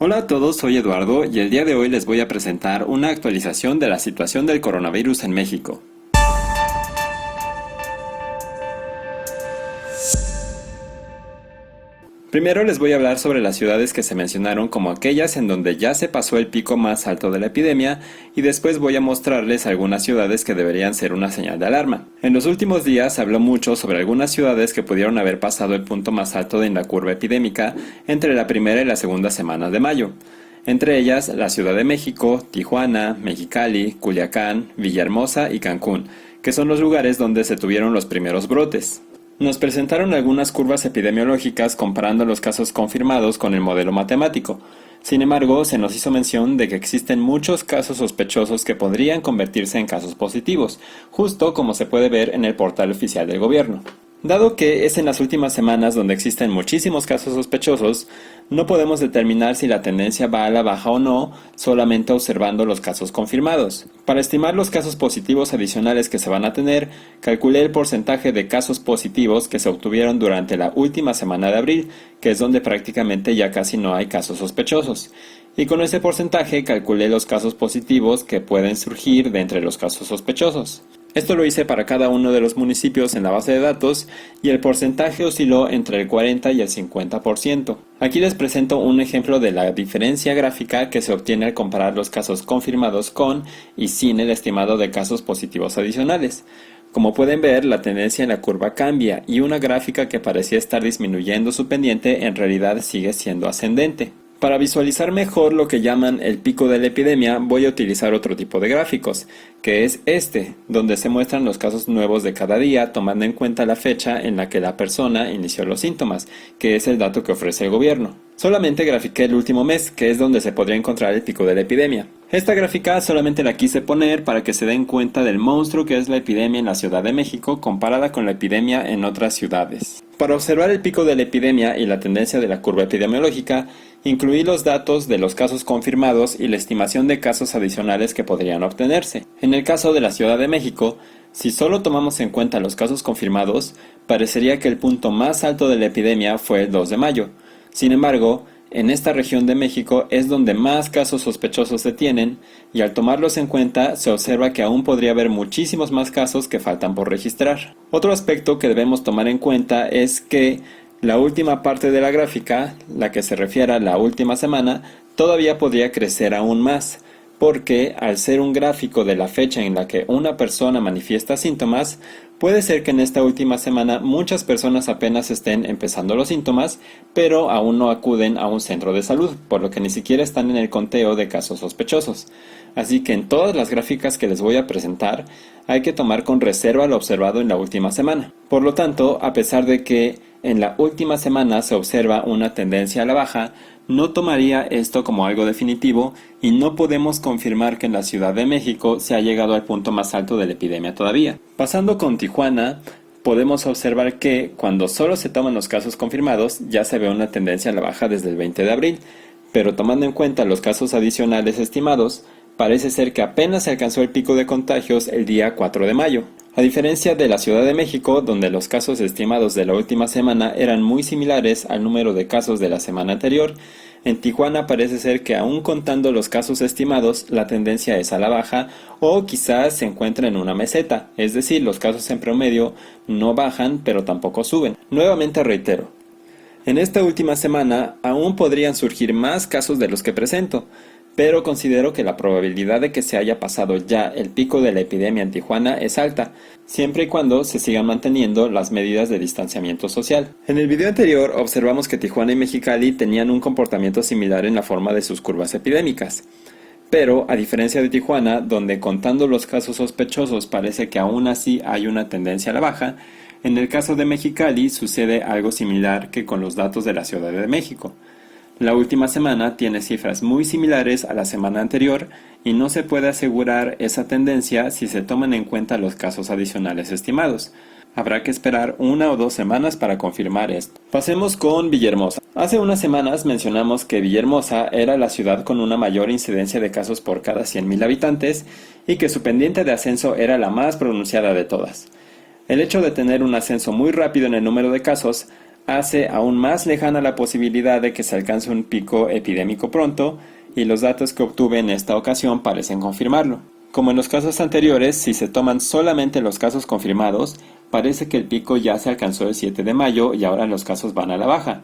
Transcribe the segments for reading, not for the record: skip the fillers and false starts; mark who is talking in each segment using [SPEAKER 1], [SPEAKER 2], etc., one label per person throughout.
[SPEAKER 1] Hola a todos, soy Eduardo y el día de hoy les voy a presentar una actualización de la situación del coronavirus en México. Primero les voy a hablar sobre las ciudades que se mencionaron como aquellas en donde ya se pasó el pico más alto de la epidemia y después voy a mostrarles algunas ciudades que deberían ser una señal de alarma. En los últimos días se habló mucho sobre algunas ciudades que pudieron haber pasado el punto más alto de la curva epidémica entre la primera y la segunda semana de mayo. Entre ellas la Ciudad de México, Tijuana, Mexicali, Culiacán, Villahermosa y Cancún, que son los lugares donde se tuvieron los primeros brotes. Nos presentaron algunas curvas epidemiológicas comparando los casos confirmados con el modelo matemático. Sin embargo, se nos hizo mención de que existen muchos casos sospechosos que podrían convertirse en casos positivos, justo como se puede ver en el portal oficial del gobierno. Dado que es en las últimas semanas donde existen muchísimos casos sospechosos, no podemos determinar si la tendencia va a la baja o no, solamente observando los casos confirmados. Para estimar los casos positivos adicionales que se van a tener, calculé el porcentaje de casos positivos que se obtuvieron durante la última semana de abril, que es donde prácticamente ya casi no hay casos sospechosos. Y con ese porcentaje calculé los casos positivos que pueden surgir de entre los casos sospechosos. Esto lo hice para cada uno de los municipios en la base de datos y el porcentaje osciló entre el 40 y el 50%. Aquí les presento un ejemplo de la diferencia gráfica que se obtiene al comparar los casos confirmados con y sin el estimado de casos positivos adicionales. Como pueden ver, la tendencia en la curva cambia y una gráfica que parecía estar disminuyendo su pendiente en realidad sigue siendo ascendente. Para visualizar mejor lo que llaman el pico de la epidemia, voy a utilizar otro tipo de gráficos, que es este, donde se muestran los casos nuevos de cada día, tomando en cuenta la fecha en la que la persona inició los síntomas, que es el dato que ofrece el gobierno. Solamente grafiqué el último mes, que es donde se podría encontrar el pico de la epidemia. Esta gráfica solamente la quise poner para que se den cuenta del monstruo que es la epidemia en la Ciudad de México comparada con la epidemia en otras ciudades. Para observar el pico de la epidemia y la tendencia de la curva epidemiológica, incluí los datos de los casos confirmados y la estimación de casos adicionales que podrían obtenerse. En el caso de la Ciudad de México, si solo tomamos en cuenta los casos confirmados, parecería que el punto más alto de la epidemia fue el 2 de mayo. Sin embargo, en esta región de México es donde más casos sospechosos se tienen y al tomarlos en cuenta se observa que aún podría haber muchísimos más casos que faltan por registrar. Otro aspecto que debemos tomar en cuenta es que la última parte de la gráfica, la que se refiere a la última semana, todavía podría crecer aún más, porque al ser un gráfico de la fecha en la que una persona manifiesta síntomas, puede ser que en esta última semana muchas personas apenas estén empezando los síntomas, pero aún no acuden a un centro de salud, por lo que ni siquiera están en el conteo de casos sospechosos. Así que en todas las gráficas que les voy a presentar, hay que tomar con reserva lo observado en la última semana. Por lo tanto, a pesar de que en la última semana se observa una tendencia a la baja, no tomaría esto como algo definitivo y no podemos confirmar que en la Ciudad de México se ha llegado al punto más alto de la epidemia todavía. Pasando con Tijuana, podemos observar que cuando solo se toman los casos confirmados ya se ve una tendencia a la baja desde el 20 de abril, pero tomando en cuenta los casos adicionales estimados, parece ser que apenas se alcanzó el pico de contagios el día 4 de mayo. A diferencia de la Ciudad de México, donde los casos estimados de la última semana eran muy similares al número de casos de la semana anterior, en Tijuana parece ser que aún contando los casos estimados, la tendencia es a la baja o quizás se encuentra en una meseta, es decir, los casos en promedio no bajan pero tampoco suben. Nuevamente reitero, en esta última semana aún podrían surgir más casos de los que presento, pero considero que la probabilidad de que se haya pasado ya el pico de la epidemia en Tijuana es alta, siempre y cuando se sigan manteniendo las medidas de distanciamiento social. En el video anterior observamos que Tijuana y Mexicali tenían un comportamiento similar en la forma de sus curvas epidémicas. Pero, a diferencia de Tijuana, donde contando los casos sospechosos parece que aún así hay una tendencia a la baja, en el caso de Mexicali sucede algo similar que con los datos de la Ciudad de México. La última semana tiene cifras muy similares a la semana anterior y no se puede asegurar esa tendencia si se toman en cuenta los casos adicionales estimados. Habrá que esperar 1 o 2 semanas para confirmar esto. Pasemos con Villahermosa. Hace unas semanas mencionamos que Villahermosa era la ciudad con una mayor incidencia de casos por cada 100.000 habitantes y que su pendiente de ascenso era la más pronunciada de todas. El hecho de tener un ascenso muy rápido en el número de casos hace aún más lejana la posibilidad de que se alcance un pico epidémico pronto, y los datos que obtuve en esta ocasión parecen confirmarlo. Como en los casos anteriores, si se toman solamente los casos confirmados, parece que el pico ya se alcanzó el 7 de mayo y ahora los casos van a la baja.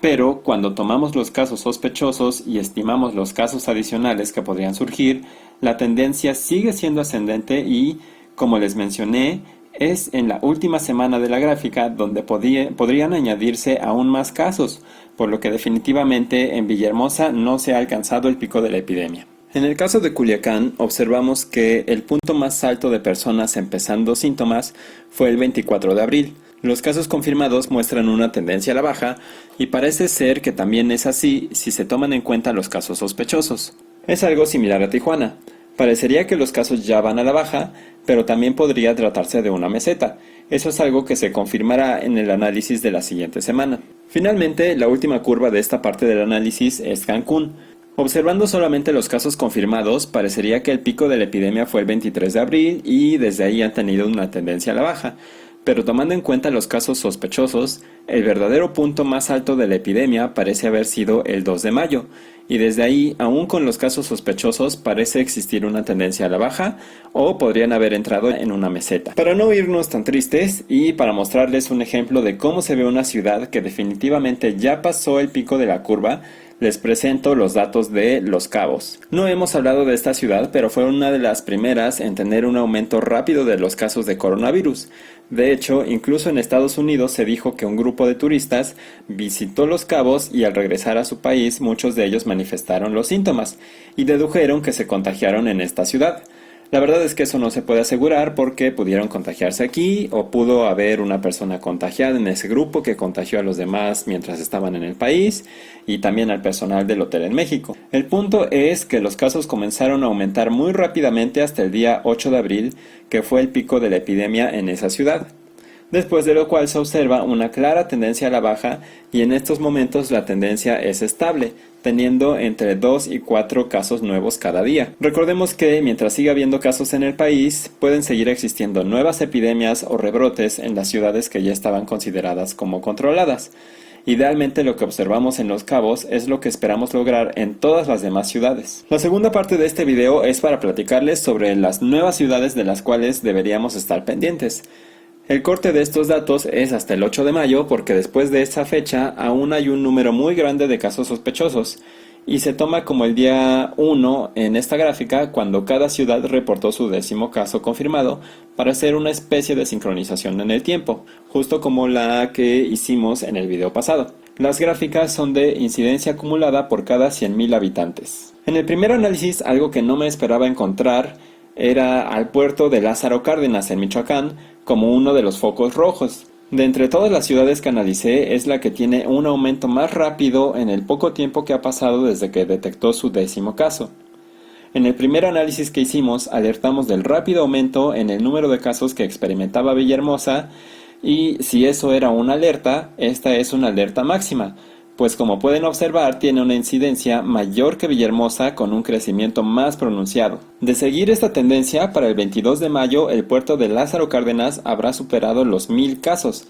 [SPEAKER 1] Pero cuando tomamos los casos sospechosos y estimamos los casos adicionales que podrían surgir, la tendencia sigue siendo ascendente y, como les mencioné, es en la última semana de la gráfica donde podrían añadirse aún más casos, por lo que definitivamente en Villahermosa no se ha alcanzado el pico de la epidemia. En el caso de Culiacán, observamos que el punto más alto de personas empezando síntomas fue el 24 de abril. Los casos confirmados muestran una tendencia a la baja y parece ser que también es así si se toman en cuenta los casos sospechosos. Es algo similar a Tijuana. Parecería que los casos ya van a la baja, pero también podría tratarse de una meseta. Eso es algo que se confirmará en el análisis de la siguiente semana. Finalmente, la última curva de esta parte del análisis es Cancún. Observando solamente los casos confirmados, parecería que el pico de la epidemia fue el 23 de abril y desde ahí han tenido una tendencia a la baja. Pero tomando en cuenta los casos sospechosos, el verdadero punto más alto de la epidemia parece haber sido el 2 de mayo, y desde ahí, aún con los casos sospechosos, parece existir una tendencia a la baja, o podrían haber entrado en una meseta. Para no irnos tan tristes, y para mostrarles un ejemplo de cómo se ve una ciudad que definitivamente ya pasó el pico de la curva, les presento los datos de Los Cabos. No hemos hablado de esta ciudad, pero fue una de las primeras en tener un aumento rápido de los casos de coronavirus. De hecho, incluso en Estados Unidos se dijo que un grupo de turistas visitó Los Cabos y al regresar a su país muchos de ellos manifestaron los síntomas y dedujeron que se contagiaron en esta ciudad. La verdad es que eso no se puede asegurar porque pudieron contagiarse aquí o pudo haber una persona contagiada en ese grupo que contagió a los demás mientras estaban en el país y también al personal del hotel en México. El punto es que los casos comenzaron a aumentar muy rápidamente hasta el día 8 de abril, que fue el pico de la epidemia en esa ciudad. Después de lo cual se observa una clara tendencia a la baja y en estos momentos la tendencia es estable, teniendo entre 2 y 4 casos nuevos cada día. Recordemos que mientras siga habiendo casos en el país, pueden seguir existiendo nuevas epidemias o rebrotes en las ciudades que ya estaban consideradas como controladas. Idealmente lo que observamos en Los Cabos es lo que esperamos lograr en todas las demás ciudades. La segunda parte de este video es para platicarles sobre las nuevas ciudades de las cuales deberíamos estar pendientes. El corte de estos datos es hasta el 8 de mayo porque después de esa fecha aún hay un número muy grande de casos sospechosos y se toma como el día 1 en esta gráfica cuando cada ciudad reportó su 10º caso confirmado para hacer una especie de sincronización en el tiempo, justo como la que hicimos en el video pasado. Las gráficas son de incidencia acumulada por cada 100.000 habitantes. En el primer análisis, algo que no me esperaba encontrar era al puerto de Lázaro Cárdenas en Michoacán como uno de los focos rojos. De entre todas las ciudades que analicé, es la que tiene un aumento más rápido en el poco tiempo que ha pasado desde que detectó su 10º caso. En el primer análisis que hicimos, alertamos del rápido aumento en el número de casos que experimentaba Villahermosa y si eso era una alerta, esta es una alerta máxima, pues como pueden observar tiene una incidencia mayor que Villahermosa con un crecimiento más pronunciado. De seguir esta tendencia, para el 22 de mayo el puerto de Lázaro Cárdenas habrá superado los 1000 casos,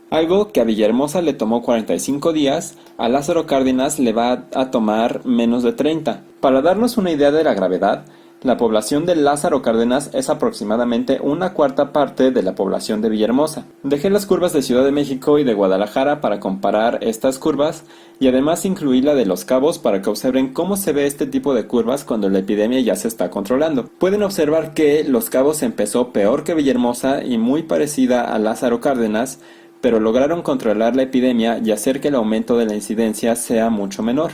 [SPEAKER 1] algo que a Villahermosa le tomó 45 días, a Lázaro Cárdenas le va a tomar menos de 30. Para darnos una idea de la gravedad, la población de Lázaro Cárdenas es aproximadamente una cuarta parte de la población de Villahermosa. Dejé las curvas de Ciudad de México y de Guadalajara para comparar estas curvas y además incluí la de Los Cabos para que observen cómo se ve este tipo de curvas cuando la epidemia ya se está controlando. Pueden observar que Los Cabos empezó peor que Villahermosa y muy parecida a Lázaro Cárdenas, pero lograron controlar la epidemia y hacer que el aumento de la incidencia sea mucho menor.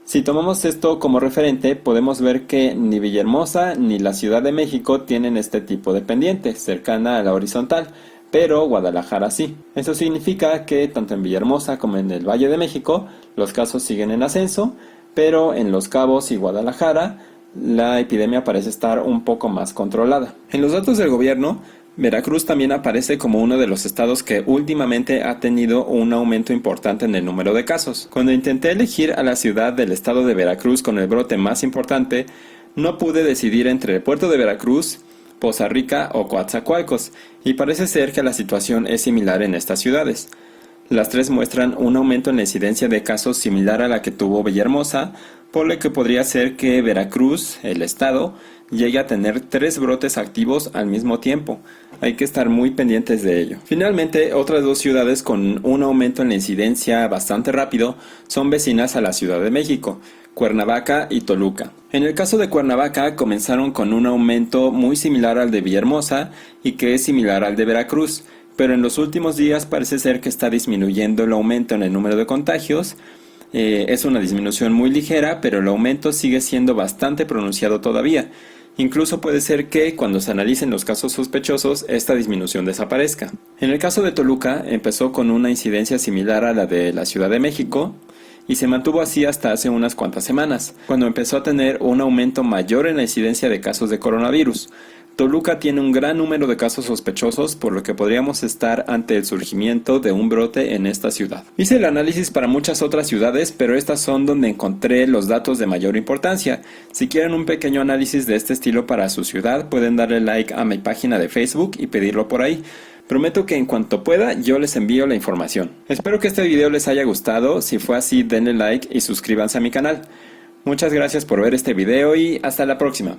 [SPEAKER 1] Si tomamos esto como referente, podemos ver que ni Villahermosa ni la Ciudad de México tienen este tipo de pendiente, cercana a la horizontal, pero Guadalajara sí. Eso significa que tanto en Villahermosa como en el Valle de México, los casos siguen en ascenso, pero en Los Cabos y Guadalajara, la epidemia parece estar un poco más controlada. En los datos del gobierno, Veracruz también aparece como uno de los estados que últimamente ha tenido un aumento importante en el número de casos. Cuando intenté elegir a la ciudad del estado de Veracruz con el brote más importante, no pude decidir entre el puerto de Veracruz, Poza Rica o Coatzacoalcos, y parece ser que la situación es similar en estas ciudades. Las tres muestran un aumento en la incidencia de casos similar a la que tuvo Villahermosa, por lo que podría ser que Veracruz, el estado, llegue a tener 3 brotes activos al mismo tiempo. Hay que estar muy pendientes de ello. Finalmente, otras 2 ciudades con un aumento en la incidencia bastante rápido son vecinas a la Ciudad de México, Cuernavaca y Toluca. En el caso de Cuernavaca comenzaron con un aumento muy similar al de Villahermosa y que es similar al de Veracruz, pero en los últimos días parece ser que está disminuyendo el aumento en el número de contagios. Es una disminución muy ligera, pero el aumento sigue siendo bastante pronunciado todavía. Incluso puede ser que cuando se analicen los casos sospechosos, esta disminución desaparezca. En el caso de Toluca, empezó con una incidencia similar a la de la Ciudad de México, y se mantuvo así hasta hace unas cuantas semanas, cuando empezó a tener un aumento mayor en la incidencia de casos de coronavirus. Toluca tiene un gran número de casos sospechosos, por lo que podríamos estar ante el surgimiento de un brote en esta ciudad. Hice el análisis para muchas otras ciudades, pero estas son donde encontré los datos de mayor importancia. Si quieren un pequeño análisis de este estilo para su ciudad, pueden darle like a mi página de Facebook y pedirlo por ahí. Prometo que en cuanto pueda yo les envío la información. Espero que este video les haya gustado. Si fue así, denle like y suscríbanse a mi canal. Muchas gracias por ver este video y hasta la próxima.